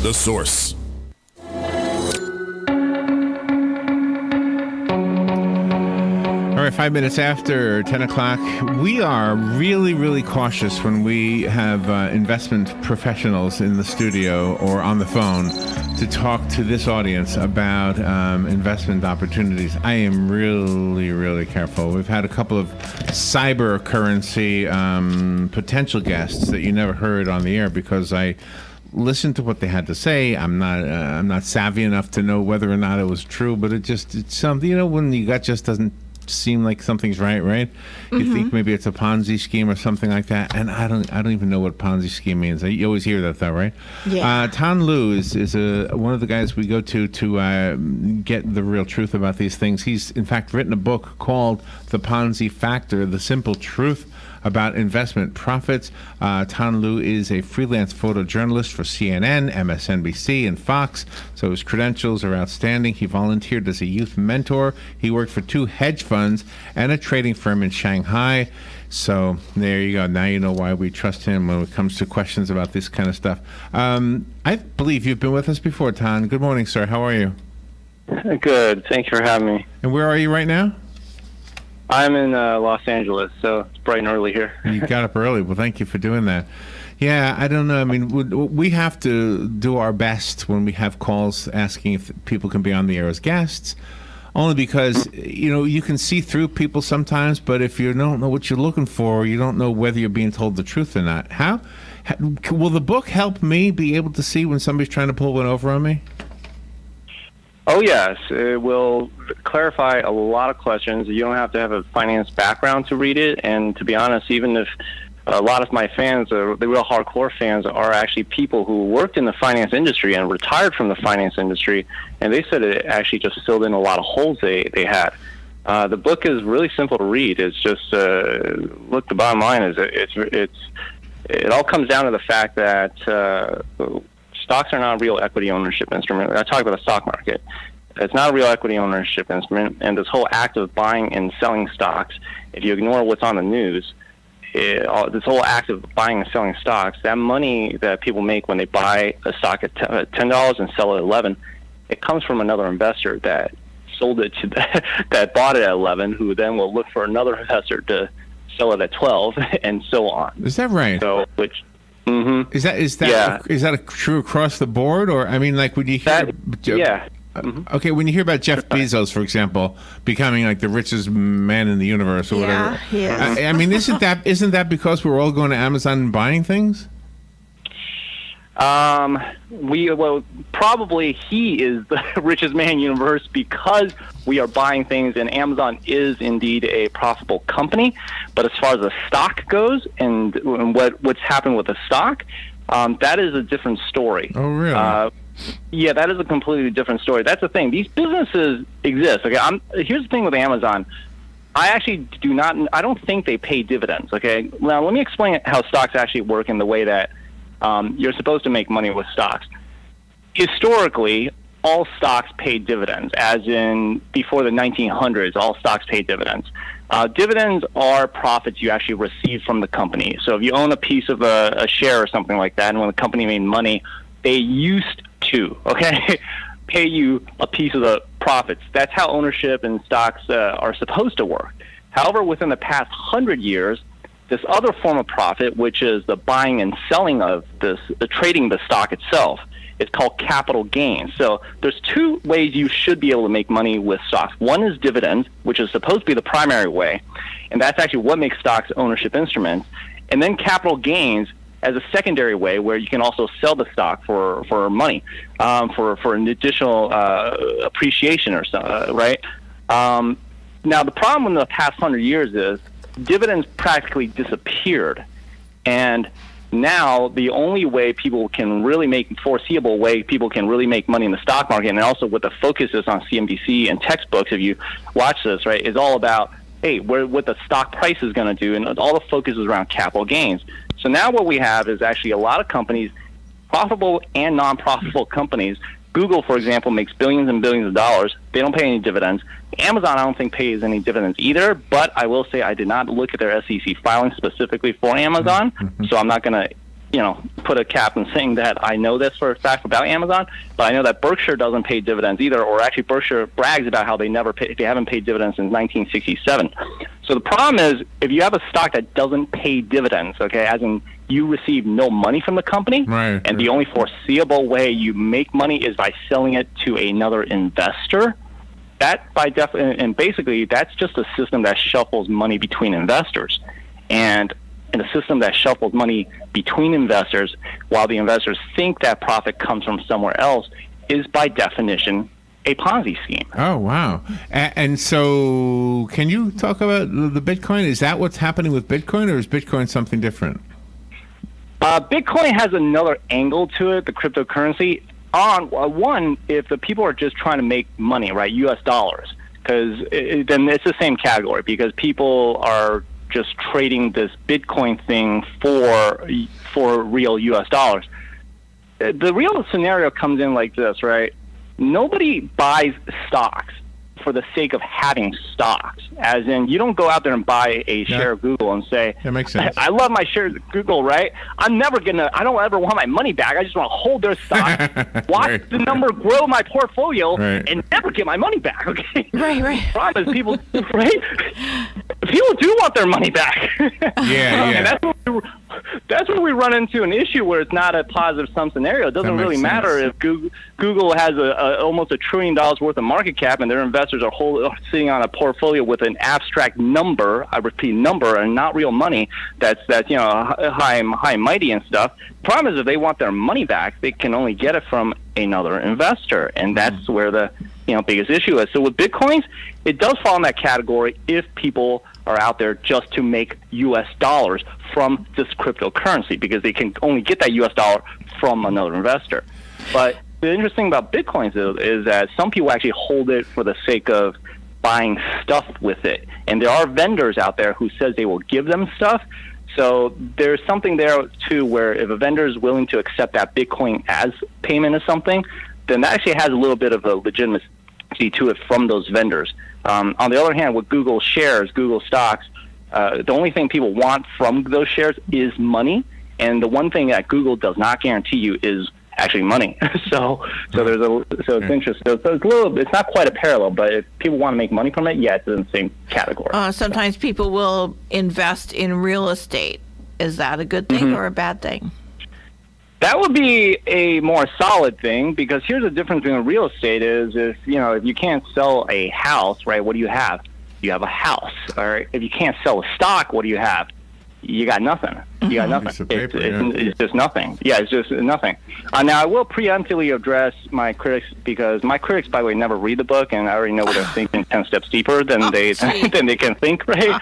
The Source. All right, 5 minutes after 10 o'clock. We are really, really cautious when we have investment professionals in the studio or on the phone to talk to this audience about investment opportunities. I am really, really careful. We've had a couple of cyber currency potential guests that you never heard on the air because I listened to what they had to say. I'm not savvy enough to know whether or not it was true, but it's something, when your gut just doesn't seem like something's right? You think maybe it's a Ponzi scheme or something like that, and I don't even know what Ponzi scheme means. You always hear that though, right? Yeah. Tan Lu is one of the guys we go to get the real truth about these things. He's in fact written a book called The Ponzi Factor: The Simple Truth about investment profits. Tan Lu is a freelance photojournalist for CNN, MSNBC, and Fox, so his credentials are outstanding. He volunteered as a youth mentor. He worked for 2 hedge funds and a trading firm in Shanghai. So there you go. Now you know why we trust him when it comes to questions about this kind of stuff. I believe you've been with us before, Tan. Good morning, sir. How are you? Good. Thank you for having me. And where are you right now? I'm in Los Angeles, so it's bright and early here. You got up early. Well, thank you for doing that. Yeah, I don't know. I mean, we have to do our best when we have calls asking if people can be on the air as guests, only because, you can see through people sometimes, but if you don't know what you're looking for, you don't know whether you're being told the truth or not. How will the book help me be able to see when somebody's trying to pull one over on me? Oh, yes. It will clarify a lot of questions. You don't have to have a finance background to read it. And to be honest, even if a lot of my fans, the real hardcore fans, are actually people who worked in the finance industry and retired from the finance industry, and they said it actually just filled in a lot of holes they had. The book is really simple to read. It's just, look, the bottom line is it all comes down to the fact that stocks are not a real equity ownership instrument. I talk about the stock market. It's not a real equity ownership instrument, and this whole act of buying and selling stocks, if you ignore what's on the news, this whole act of buying and selling stocks, that money that people make when they buy a stock at $10 and sell it at $11, it comes from another investor that sold it to that bought it at $11, who then will look for another investor to sell it at $12, and so on. Is that right? So, which. Mm-hmm. Is that a true across the board, or I mean, like when you hear okay, when you hear about Jeff Bezos, for example, becoming like the richest man in the universe or whatever, I mean, isn't that because we're all going to Amazon and buying things? Probably he is the richest man in the universe because we are buying things, and Amazon is indeed a profitable company. But as far as the stock goes and what's happened with the stock, that is a different story. Oh, really? Yeah, that is a completely different story. That's the thing. These businesses exist. Okay, here's the thing with Amazon. I don't think they pay dividends. Okay, now let me explain how stocks actually work in the way that you're supposed to make money with stocks. Historically, all stocks paid dividends, as in before the 1900s, all stocks paid dividends. Dividends are profits you actually receive from the company. So if you own a piece of a share or something like that, and when the company made money, they used to, pay you a piece of the profits. That's how ownership in stocks are supposed to work. However, within the past 100 years, this other form of profit, which is the buying and selling of the trading the stock itself, it's called capital gains. So there's 2 ways you should be able to make money with stocks. One is dividends, which is supposed to be the primary way, and that's actually what makes stocks ownership instruments. And then capital gains as a secondary way, where you can also sell the stock for money, for an additional appreciation or so, right? Now, the problem in the past 100 years is dividends practically disappeared, and now the only way people can really make people can really make money in the stock market, and also what the focus is on CNBC and textbooks, if you watch this, right, is all about, hey, what the stock price is going to do, and all the focus is around capital gains. So now what we have is actually a lot of companies, profitable and non-profitable companies. Google, for example, makes billions and billions of dollars. They don't pay any dividends. Amazon, I don't think, pays any dividends either, but I will say I did not look at their SEC filing specifically for Amazon, so I'm not going to put a cap in saying that I know this for a fact about Amazon, but I know that Berkshire doesn't pay dividends either, or actually Berkshire brags about how they haven't paid dividends since 1967. So the problem is, if you have a stock that doesn't pay dividends, okay, as in you receive no money from the company, right, and the only foreseeable way you make money is by selling it to another investor, that and basically that's just a system that shuffles money between investors. And in a system that shuffles money between investors while the investors think that profit comes from somewhere else is by definition a Ponzi scheme. Oh, wow. And so can you talk about the Bitcoin? Is that what's happening with Bitcoin, or is Bitcoin something different? Bitcoin has another angle to it, the cryptocurrency. One, if the people are just trying to make money, right, U.S. dollars, because then it's the same category, because people are just trading this Bitcoin thing for real U.S. dollars. The real scenario comes in like this, right? Nobody buys stocks for the sake of having stocks. As in, you don't go out there and buy a share of Google and say, that makes sense. I love my shares of Google, right? I don't ever want my money back. I just want to hold their stock, watch the number grow my portfolio, and never get my money back, okay? Right. The problem is people, right? People do want their money back. Yeah. And that's where we run into an issue where it's not a positive sum scenario. It doesn't really matter if Google has almost $1 trillion worth of market cap and their investors are sitting on a portfolio with an abstract number, I repeat, number, and not real money that's high and mighty and stuff. The problem is, if they want their money back, they can only get it from another investor, and that's where the biggest issue is. So with Bitcoins, it does fall in that category if people are out there just to make U.S. dollars from this cryptocurrency, because they can only get that U.S. dollar from another investor. But the interesting about Bitcoins is that some people actually hold it for the sake of buying stuff with it. And there are vendors out there who says they will give them stuff. So there's something there, too, where if a vendor is willing to accept that Bitcoin as payment of something, then that actually has a little bit of a legitimacy to it from those vendors. On the other hand, with Google shares, Google stocks, the only thing people want from those shares is money. And the one thing that Google does not guarantee you is actually money. so it's interesting. So it's not quite a parallel, but if people want to make money from it, yeah, it's in the same category. Sometimes people will invest in real estate. Is that a good thing or a bad thing? That would be a more solid thing, because here's the difference between real estate is if you can't sell a house, right, what do you have? You have a house. Or if you can't sell a stock, what do you have? You got nothing. You got nothing. It's just nothing. Yeah, it's just nothing. Now, I will preemptively address my critics, because my critics, by the way, never read the book, and I already know what they're thinking 10 steps deeper than they can think. Right?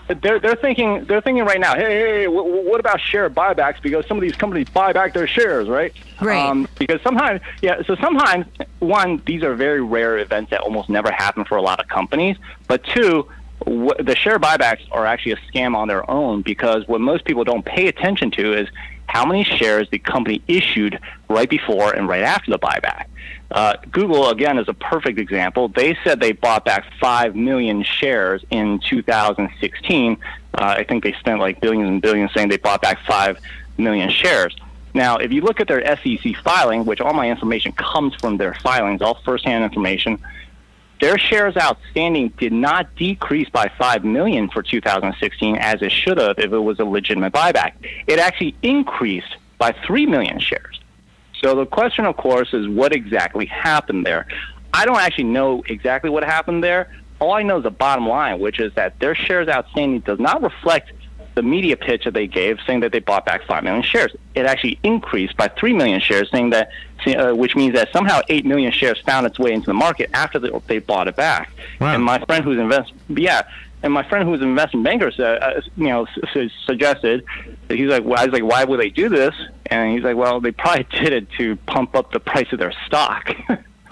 They're thinking right now. Hey, what about share buybacks? Because some of these companies buy back their shares, right? Right. Because sometimes, one, these are very rare events that almost never happen for a lot of companies. But two, the share buybacks are actually a scam on their own, because what most people don't pay attention to is how many shares the company issued right before and right after the buyback. Google, again, is a perfect example. They said they bought back 5 million shares in 2016. I think they spent like billions and billions saying they bought back 5 million shares. Now, if you look at their SEC filing, which all my information comes from their filings, all firsthand information, their shares outstanding did not decrease by 5 million for 2016 as it should have if it was a legitimate buyback. It actually increased by 3 million shares. So the question, of course, is what exactly happened there? I don't actually know exactly what happened there. All I know is the bottom line, which is that their shares outstanding does not reflect the media pitch that they gave, saying that they bought back 5 million shares. It actually increased by 3 million shares, saying that, which means that somehow 8 million shares found its way into the market after they bought it back. Wow. And my friend who's an investment banker suggested, he's like, well, I was like, why would they do this? And he's like, well, they probably did it to pump up the price of their stock.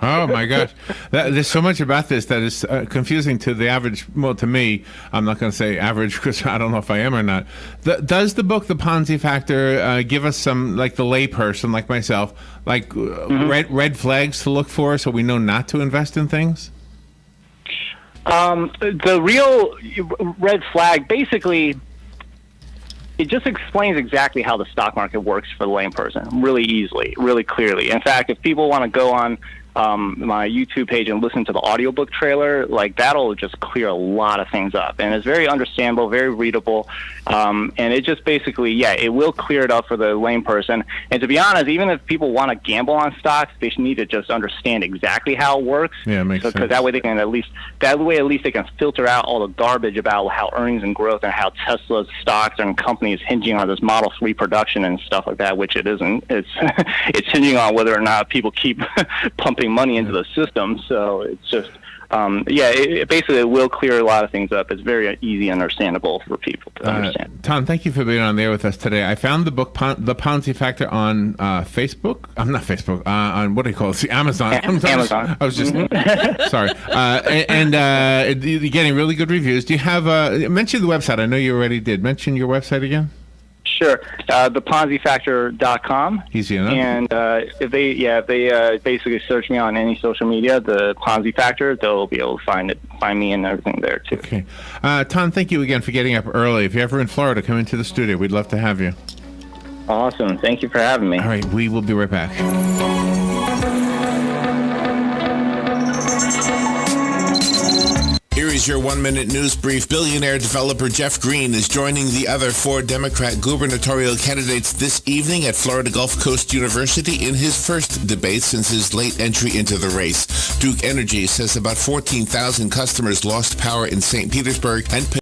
Oh my gosh, there's so much about this that is confusing to the average. Well, to me, I'm not going to say average because I don't know if I am or not. Does the book, The Ponzi Factor, give us some, like the layperson like myself, like red flags to look for so we know not to invest in things? The real red flag, basically, it just explains exactly how the stock market works for the layperson, really easily, really clearly. In fact, if people want to go on my YouTube page and listen to the audiobook trailer, like that'll just clear a lot of things up. And it's very understandable, very readable. And it just basically, it will clear it up for the layperson. And to be honest, even if people want to gamble on stocks, they need to just understand exactly how it works. Yeah, makes sense. Because that way at least they can filter out all the garbage about how earnings and growth and how Tesla's stocks and companies hinging on this Model 3 production and stuff like that, which it isn't. It's it's hinging on whether or not people keep pumping money into the system. So it's just it basically will clear a lot of things up. It's very easy and understandable for people to understand. Tom, thank you for being on there with us today. I found the book The Ponzi Factor on Facebook. I'm not Facebook. On what do you call it? See, Amazon. Amazon. I was just sorry. And you're getting really good reviews. Do you have mention the website? I know you already did. Mention your website again. Sure. ThePonziFactor.com. Easy enough. And if they basically search me on any social media, the Ponzi Factor, they'll be able to find me and everything there too. Okay. Tom, thank you again for getting up early. If you're ever in Florida, come into the studio. We'd love to have you. Awesome. Thank you for having me. All right. We will be right back. Here is your 1-minute news brief. Billionaire developer Jeff Green is joining the other 4 Democrat gubernatorial candidates this evening at Florida Gulf Coast University in his first debate since his late entry into the race. Duke Energy says about 14,000 customers lost power in St. Petersburg and